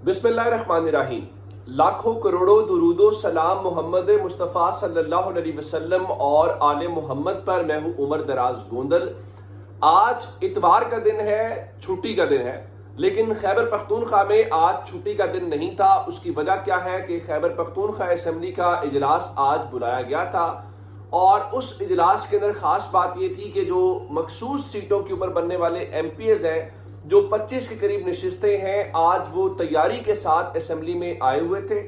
बिस्मिल्लाहिर्रहमानिर्रहीम। लाखों करोड़ों दुरूदो सलाम मोहम्मद मुस्तफ़ा सल्लल्लाहु अलैहि वसल्लम और आले मोहम्मद पर। मैं हूँ उमर दराज गोंदल। आज इतवार का दिन है, छुट्टी का दिन है, लेकिन खैबर पख्तूनख्वा में आज छुट्टी का दिन नहीं था। उसकी वजह क्या है कि खैबर पख्तूनख्वा असेंबली का इजलास आज बुलाया गया था और उस इजलास के अंदर खास बात यह थी कि जो मखसूस सीटों के ऊपर बनने वाले MPs हैं, जो 25 के करीब नशिस्तें हैं, आज वो तैयारी के साथ असेंबली में आए हुए थे।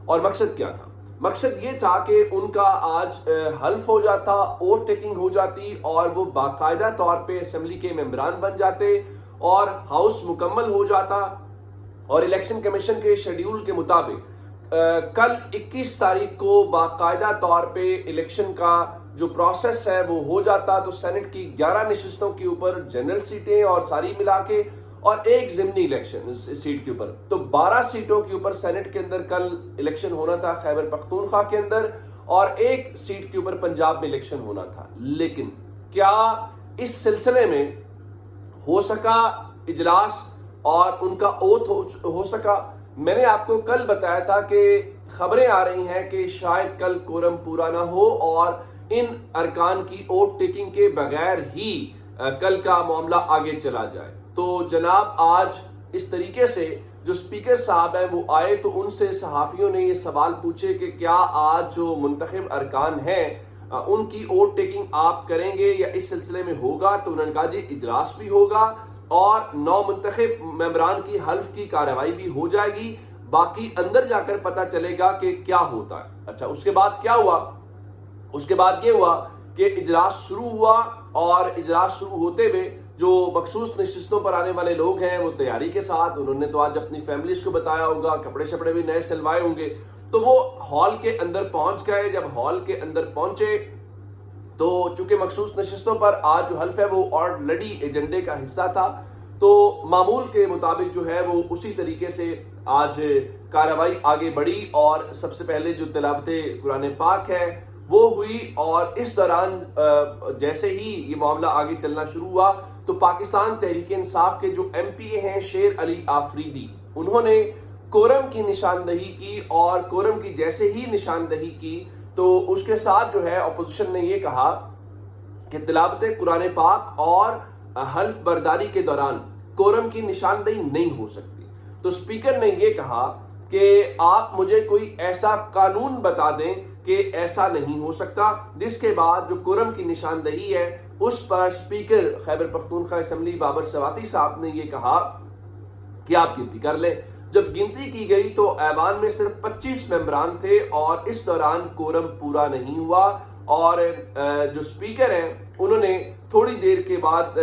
और मकसद क्या था? मकसद ये था कि उनका आज हल्फ हो जाता, ओथ टेकिंग हो जाती और वो बाकायदा तौर पे असेंबली के मेंबरान बन जाते और हाउस मुकम्मल हो जाता। और इलेक्शन कमीशन के शेड्यूल के मुताबिक कल 21 तारीख को बाकायदा तौर पे इलेक्शन का जो प्रोसेस है वो हो जाता। तो सेनेट की 11 नशिस्तों के ऊपर जनरल सीटें और सारी मिला के और एक ज़िमनी इलेक्शन सीट के ऊपर, तो 12 सीटों के ऊपर सेनेट के अंदर कल इलेक्शन होना था खैबर पख्तूनख्वा के अंदर, और एक सीट के ऊपर पंजाब में इलेक्शन होना था। लेकिन क्या इस सिलसिले में हो सका इजलास और उनका ओथ हो सका? मैंने आपको कल बताया था कि खबरें आ रही हैं कि शायद कल कोरम पूरा ना हो और इन अरकान की ओथ टेकिंग के बगैर ही कल का मामला आगे चला जाए। तो जनाब आज इस तरीके से जो स्पीकर साहब हैं वो आए तो उनसे सहाफियों ने ये सवाल पूछे कि क्या आज जो मुंतखब अरकान हैं उनकी ओथ टेकिंग आप करेंगे या इस सिलसिले में होगा? तो उन्होंने कहा जी इजलास भी होगा और 9 मुंतखब मेंबरान की हल्फ की कार्रवाई भी हो जाएगी, बाकी अंदर जाकर पता चलेगा कि क्या होता है। अच्छा, उसके बाद क्या हुआ? उसके बाद ये हुआ कि इजलास शुरू हुआ और इजलास शुरू होते हुए जो मखसूस नशिस्तों पर आने वाले लोग हैं वो तैयारी के साथ, उन्होंने तो आज अपनी फैमिलीज को बताया होगा, कपड़े शपड़े भी नए सिलवाए होंगे, तो वो हॉल के अंदर पहुंच गए। जब हॉल के अंदर पहुंचे तो चूंकि मखसूस नशिस्तों पर आज जो हल्फ है वो ऑलरेडी एजेंडे का हिस्सा था, तो मामूल के मुताबिक जो है वो उसी तरीके से आज कार्रवाई आगे बढ़ी और सबसे पहले जो तिलावते कुरान पाक है वो हुई। और इस दौरान जैसे ही ये मामला आगे चलना शुरू हुआ तो पाकिस्तान तहरीक इंसाफ के जो MPA हैं शेर अली आफरीदी, उन्होंने कोरम की निशानदही की और कोरम की जैसे ही निशानदही की तो उसके साथ जो है अपोजिशन ने ये कहा कि तिलावत कुरान पाक और हल्फ बर्दारी के दौरान कोरम की निशानदही नहीं हो सकती। तो स्पीकर ने ये कहा कि आप मुझे कोई ऐसा कानून बता दें कि ऐसा नहीं हो सकता। जिसके बाद जो कोरम की निशानदही है उस पर स्पीकर खैबर पख्तूनख्वा असेंबली बाबर सवाती साहब ने ये कहा कि आप गिनती कर लें। जब गिनती की गई तो ऐवान में सिर्फ 25 मेंबरान थे और इस दौरान कोरम पूरा नहीं हुआ। और जो स्पीकर हैं उन्होंने थोड़ी देर के बाद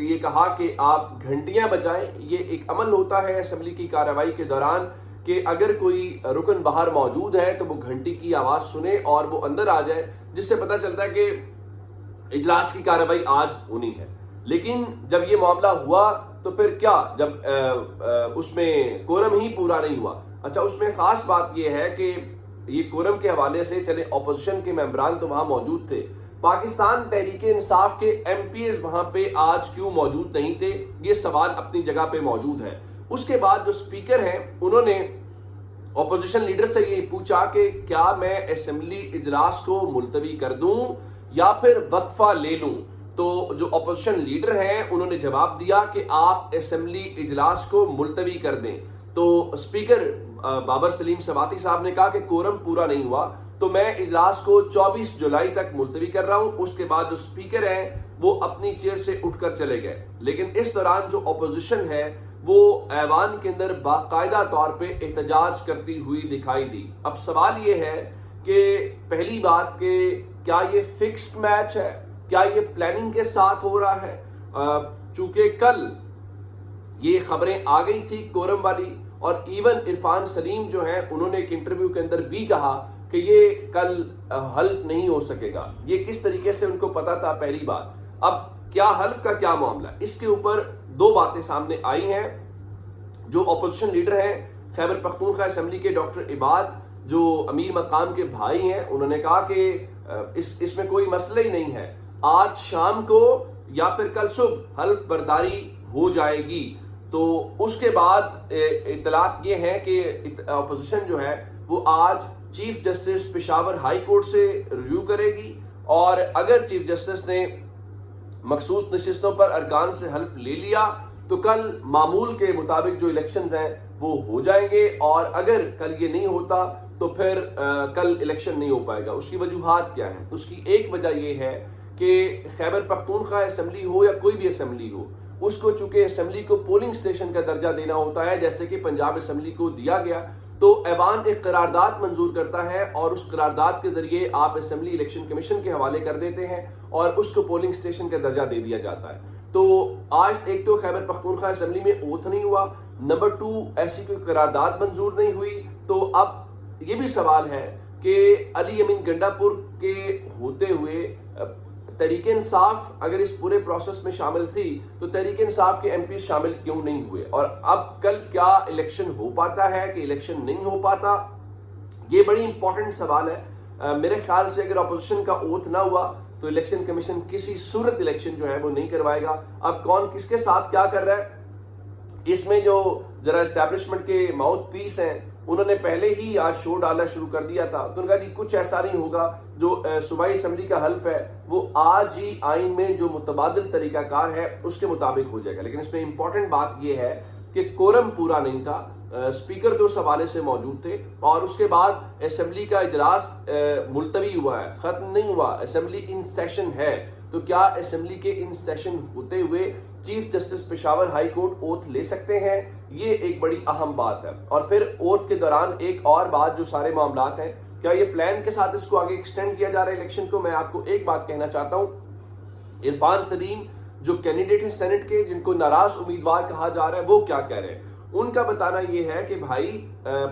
ये कहा कि आप घंटियां बजाएं। ये एक अमल होता है असेंबली की कार्रवाई के दौरान कि अगर कोई रुकन बाहर मौजूद है तो वो घंटी की आवाज सुने और वो अंदर आ जाए, जिससे पता चलता है कि इजलास की कार्रवाई आज होनी है। लेकिन जब ये मामला हुआ तो फिर क्या, जब उसमें कोरम ही पूरा नहीं हुआ। अच्छा, उसमें खास बात यह है कि ये कोरम के हवाले से चले ऑपोजिशन के मेंबरान तो वहां मौजूद थे, पाकिस्तान तहरीक इंसाफ के MPs वहां पे आज क्यों मौजूद नहीं थे? ये सवाल अपनी जगह पे मौजूद है। उसके बाद जो स्पीकर हैं उन्होंने ऑपोजिशन लीडर से ये पूछा कि क्या मैं असेंबली इजलास को मुलतवी कर दूं या फिर वक्फा ले लूं? तो जो ऑपोजिशन लीडर हैं उन्होंने जवाब दिया कि आप असेंबली इजलास को मुलतवी कर दें। तो स्पीकर बाबर सलीम सवाती साहब ने कहा कि कोरम पूरा नहीं हुआ तो मैं इजलास को 24 जुलाई तक मुलतवी कर रहा हूं। उसके बाद जो स्पीकर हैं वो अपनी चेयर से उठकर चले गए। लेकिन इस दौरान जो ऑपोजिशन है वो ऐवान के अंदर बाकायदा तौर पे एहतजाज करती हुई दिखाई दी। अब सवाल ये है कि पहली बात कि क्या ये फिक्स्ड मैच है, क्या ये प्लानिंग के साथ हो रहा है? चूंकि कल ये खबरें आ गई थी कोरम वाली और इवन इरफान सलीम जो है उन्होंने एक इंटरव्यू के अंदर भी कहा कि ये कल हल्फ नहीं हो सकेगा। ये किस तरीके से उनको पता था? पहली बात। अब क्या हल्फ का क्या मामला, इसके ऊपर 2 बातें सामने आई हैं। जो ऑपोजिशन लीडर हैं खैबर पख्तूनख्वा असेंबली के डॉक्टर इबाद, जो अमीर मकाम के भाई हैं, उन्होंने कहा कि इसमें कोई मसला ही नहीं है, आज शाम को या फिर कल सुबह हल्फ बर्दारी हो जाएगी। تو اس کے بعد اطلاعات یہ ہیں کہ اپوزیشن جو ہے وہ آج chief justice Peshawar high court سے رجوع کرے گی، اور اگر چیف جسٹس نے مخصوص نشستوں پر ارکان سے حلف لے لیا تو کل معمول کے مطابق جو الیکشنز ہیں وہ ہو جائیں گے، اور اگر کل یہ نہیں ہوتا تو پھر کل الیکشن نہیں ہو پائے گا۔ اس کی وجوہات کیا ہیں؟ اس کی ایک وجہ یہ ہے کہ خیبر پختونخوا اسمبلی ہو یا کوئی بھی اسمبلی ہو، اس کو چونکہ اسمبلی کو پولنگ سٹیشن کا درجہ دینا ہوتا ہے، جیسے کہ پنجاب اسمبلی کو دیا گیا، تو ایوان ایک قرارداد منظور کرتا ہے اور اس قرارداد کے ذریعے آپ اسمبلی الیکشن کمیشن کے حوالے کر دیتے ہیں اور اس کو پولنگ سٹیشن کا درجہ دے دیا جاتا ہے۔ تو آج ایک تو خیبر پختونخوا اسمبلی میں اوتھ نہیں ہوا، نمبر 2 ایسی کوئی قرارداد منظور نہیں ہوئی، تو اب یہ بھی سوال ہے کہ علی امین گنڈا پور کے ہوتے ہوئے تحریک انصاف اگر اس پورے پروسیس میں شامل تھی تو تحریک انصاف کے ایم پی شامل کیوں نہیں ہوئے، اور اب کل کیا الیکشن ہو پاتا ہے کہ الیکشن نہیں ہو پاتا؟ یہ بڑی امپورٹنٹ سوال ہے۔ میرے خیال سے اگر اپوزیشن کا اوتھ نہ ہوا تو الیکشن کمیشن کسی صورت الیکشن جو ہے وہ نہیں کروائے گا۔ اب کون کس کے ساتھ کیا کر رہا ہے، اس میں جو ذرا اسٹیبلشمنٹ کے ماؤتھ پیس ہیں انہوں نے پہلے ہی آج شو ڈالنا شروع کر دیا تھا، تو انہوں نے کہا کہ کچھ ایسا نہیں ہوگا، جو صوبائی اسمبلی کا حلف ہے وہ آج ہی آئین میں جو متبادل طریقہ کار ہے اس کے مطابق ہو جائے گا۔ لیکن اس میں امپورٹنٹ بات یہ ہے کہ کورم پورا نہیں تھا، اسپیکر تو اس حوالے سے موجود تھے، اور اس کے بعد اسمبلی کا اجلاس ملتوی ہوا ہے، ختم نہیں ہوا، اسمبلی ان سیشن ہے۔ تو کیا اسمبلی کے ان سیشن ہوتے ہوئے chief justice Peshawar high court oath لے سکتے ہیں؟ یہ ایک بڑی اہم بات ہے۔ اور پھر اوتھ کے دوران ایک اور بات، جو سارے معاملات ہیں، کیا یہ پلان کے ساتھ اس کو آگے ایکسٹینڈ کیا جا رہا ہے الیکشن کو؟ میں آپ کو ایک بات کہنا چاہتا ہوں، عرفان سلیم جو کینڈیڈیٹ ہیں سینٹ کے، جن کو ناراض امیدوار کہا جا رہا ہے، وہ کیا کہہ رہے ہیں؟ ان کا بتانا یہ ہے کہ بھائی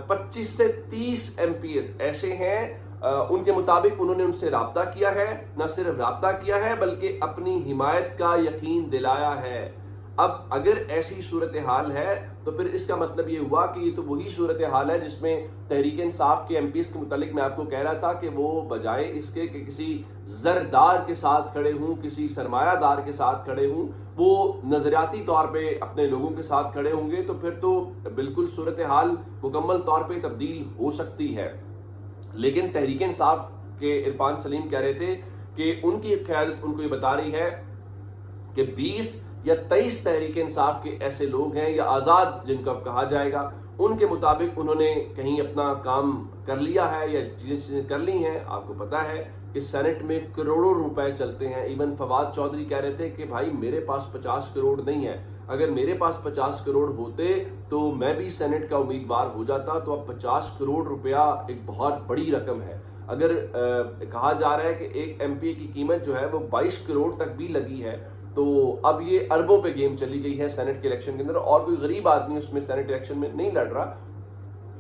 25 سے 30 ایم پی ایسے ہیں، ان کے مطابق انہوں نے ان سے رابطہ کیا ہے، نہ صرف رابطہ کیا ہے بلکہ اپنی حمایت کا یقین دلایا ہے۔ اب اگر ایسی صورتحال ہے تو پھر اس کا مطلب یہ ہوا کہ یہ تو وہی صورتحال ہے جس میں تحریک انصاف کے ایم پیز کے متعلق میں آپ کو کہہ رہا تھا کہ وہ بجائے اس کے کہ کسی زردار کے ساتھ کھڑے ہوں، کسی سرمایہ دار کے ساتھ کھڑے ہوں، وہ نظریاتی طور پہ اپنے لوگوں کے ساتھ کھڑے ہوں گے، تو پھر تو بالکل صورتحال مکمل طور پہ تبدیل ہو سکتی ہے۔ لیکن تحریک انصاف کے عرفان سلیم کہہ رہے تھے کہ ان کی قیادت ان کو یہ بتا رہی ہے کہ 20 یا 23 تحریک انصاف کے ایسے لوگ ہیں یا آزاد جن کو اب کہا جائے گا، ان کے مطابق انہوں نے کہیں اپنا کام کر لیا ہے یا چیزیں کر لی ہیں۔ آپ کو پتا ہے کہ سینٹ میں کروڑوں روپے چلتے ہیں، ایون فواد چودھری کہہ رہے تھے کہ بھائی میرے پاس 50 کروڑ نہیں ہے، اگر میرے پاس 50 کروڑ ہوتے تو میں بھی سینٹ کا امیدوار ہو جاتا۔ تو اب 50 کروڑ روپیہ ایک بہت بڑی رقم ہے۔ اگر کہا جا رہا ہے کہ ایک ایم پی کی قیمت جو ہے وہ 22 کروڑ تک بھی لگی ہے، تو اب یہ اربوں پہ گیم چلی گئی ہے سینٹ کے الیکشن کے اندر، اور کوئی غریب آدمی اس میں سینٹ الیکشن میں نہیں لڑ رہا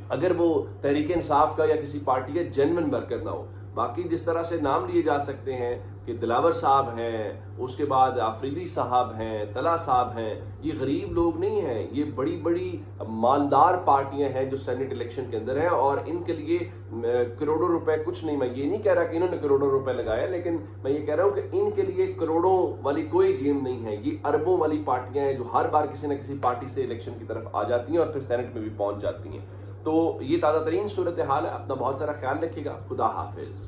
اگر وہ تحریک انصاف کا یا کسی پارٹی کا جینوئن ورکر نہ ہو۔ باقی جس طرح سے نام لیے جا سکتے ہیں کہ دلاور صاحب ہیں، اس کے بعد آفریدی صاحب ہیں، طلحہ صاحب ہیں، یہ غریب لوگ نہیں ہیں، یہ بڑی بڑی مالدار پارٹیاں ہیں جو سینٹ الیکشن کے اندر ہیں، اور ان کے لیے کروڑوں روپے کچھ نہیں۔ میں یہ نہیں کہہ رہا کہ انہوں نے کروڑوں روپے لگائے، لیکن میں یہ کہہ رہا ہوں کہ ان کے لیے کروڑوں والی کوئی گیم نہیں ہے، یہ اربوں والی پارٹیاں ہیں جو ہر بار کسی نہ کسی پارٹی سے الیکشن کی طرف آ جاتی ہیں اور پھر سینٹ میں بھی پہنچ جاتی ہیں۔ تو یہ تازہ ترین صورتحال ہے۔ اپنا بہت سارا خیال رکھیے گا۔ خدا حافظ۔